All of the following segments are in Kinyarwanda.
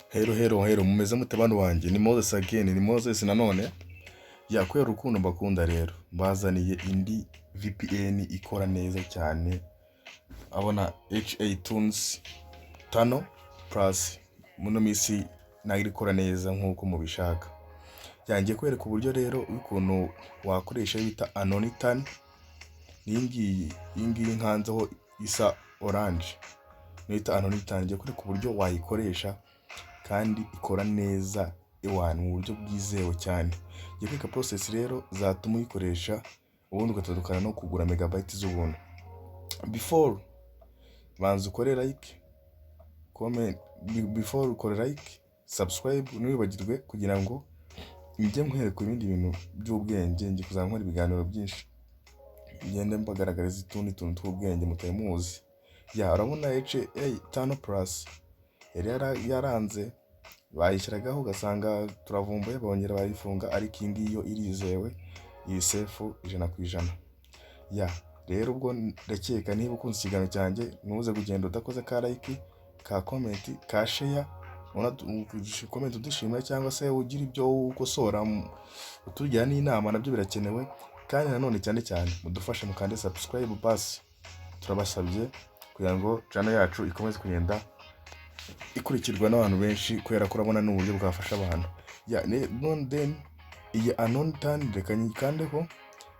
Hero mumeze mute bana wanjye, ni Moses again, ni Moses nanone. Kubera urukundo mbakunda rero mbazaniye indi VPN ikora neza cyane, abona HA tunes 5 plus muno misi nayo ikora neza nkuko mubishaka. Yangiye kwereka uburyo rero ukuntu wakoresha bita anonitan. Iyi ngiyi nkanzeho isa orange nita anonitan, ngiye kwereka uburyo wayikoresha kandi ikora neza mu buryo bwizewe cyane. Ngiye kwereka process rero zatuma uyikoresha ubundi ugatandukana no kugura megabyte z'ubuntu. Before banza ukore like, comment, before ukore like, subscribe ntiwibagirwe kugira ngo njye nkwereka ibindi bintu by'ubwenge. Ngiye kuzankora ibiganiro byinshi ngende mbagaragariza utundi tuntu tw'ubwenge mutari muzi. Urabona HA 5 plus yari yaranze bayishyiragaho ugasanga turavumbuye bongera bayifunga, ariko iyi ngiyi yo irizewe, iri safe 100%. Rero ubwo ndakeka niba ukunze ikiganiro cyanjye ntuze kugenda udakoze ka like, ka comment, ka share, comment udushimira cyangwa se ugira ibyo ukosora utugira n'inama, nabyo birakenewe. Kandi nanone cyane mudufashe mukande subscribe basi, turabasabye kugira ngo channel yacu ikomeze kugenda ikurikirwa n'abantu benshi, kubera ko urabona n'uburyo bwafasha abantu. Then iyi anonitan reka nyikandeho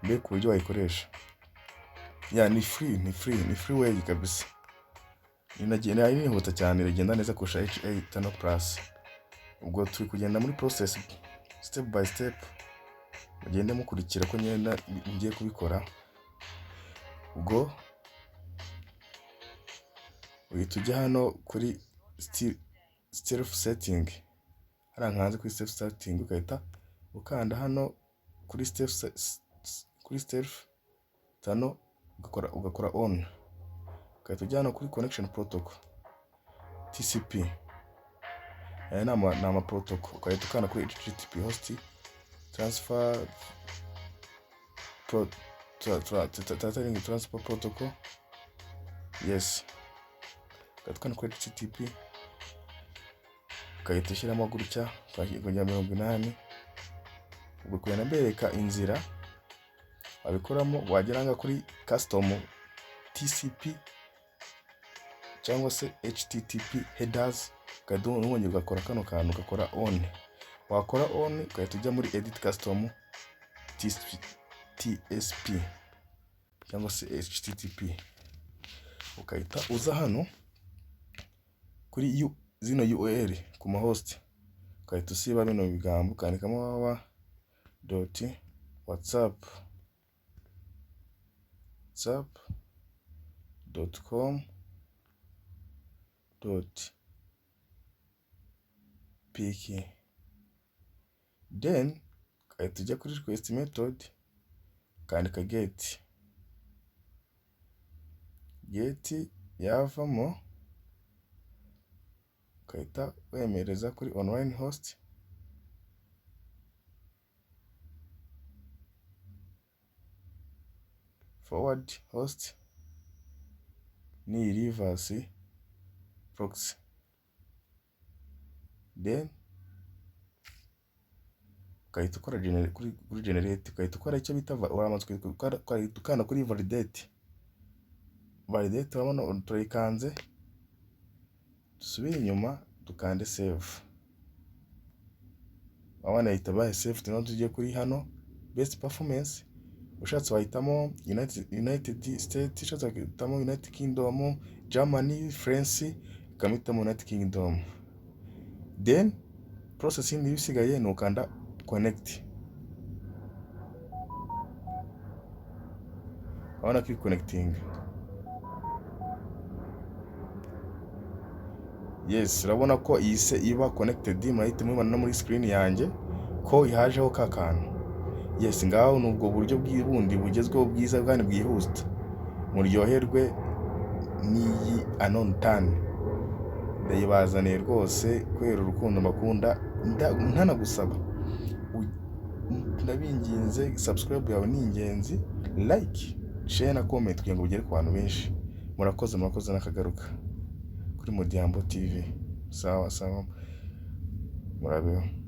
mbe ku buryo wayikoresha. Ni free way kabisa. Irihuta cyane, rigenda neza kurusha HA 5 plus. Ubwo turi kugenda muri process step by step, mugende mukurikira ko ngiye kubikora. Ubwo uhita ujya hano kuri stealth setting, harankanze kuri stealth setting, ukahita ukanda hano kuri stealth tano, ugakora on, ukahita ujya hano kuri connection protocol TCP. Ni ama protocol, ukahita ukanda kuri HTTP host transfer protocol. Yes, ukahita kuri HTTP, ukahita ushyiramo gutya kujya 80. ubwo kugenda mbereka inzira wabikoramo. Wageranga kuri custom TCP cyangwa se HTTP headers, ukadumwe ugakora kano kantu, ugakora on. Wakora on ukahita ujya muri edit custom TSP cyangwa se HTTP, ukahita uza hano kuri zino URL ku ma host, ukahita usiba bino bigambo, ukandikamo whatsapp.pk. Then ukahita ujya kuri request method, ukandika get yavamo, ukahita wemereza kuri online host, forward host ni reverse proxy. Then ukahita ukora kuri generate, ukahita ukora icyo bita ukanda kuri validate. Urabona turayikanze, dusubire inyuma dukande save. Abana yita bahe save, tuno tujye kuri hano best performance. Ushatse wahitamo United States, ushatse wahitamo United Kingdom, Germany, France, ukamutamo United Kingdom. Then process indi bisigaye ni ukanda connect. Abana kuri connecting. Yes, urabona ko iyise iba connected, murahita mubibona no muri screen yanjye ko ihajeho ka kantu. Yes, ngaho nubwo buryo bw'ibundi bugezweho bwiza kandi bwihuta. Muryoherwe n'iyi anonitan, ndayibazaniye rwose kubera urukundo mbakunda. Ntanagusaba, ndabinginze subscribe yawe ni ingenzi, like, share na comment kugira ngo bigere ku bantu benshi. Murakoze nakagaruka kuri Modiambo TV. Sawa. murabeho.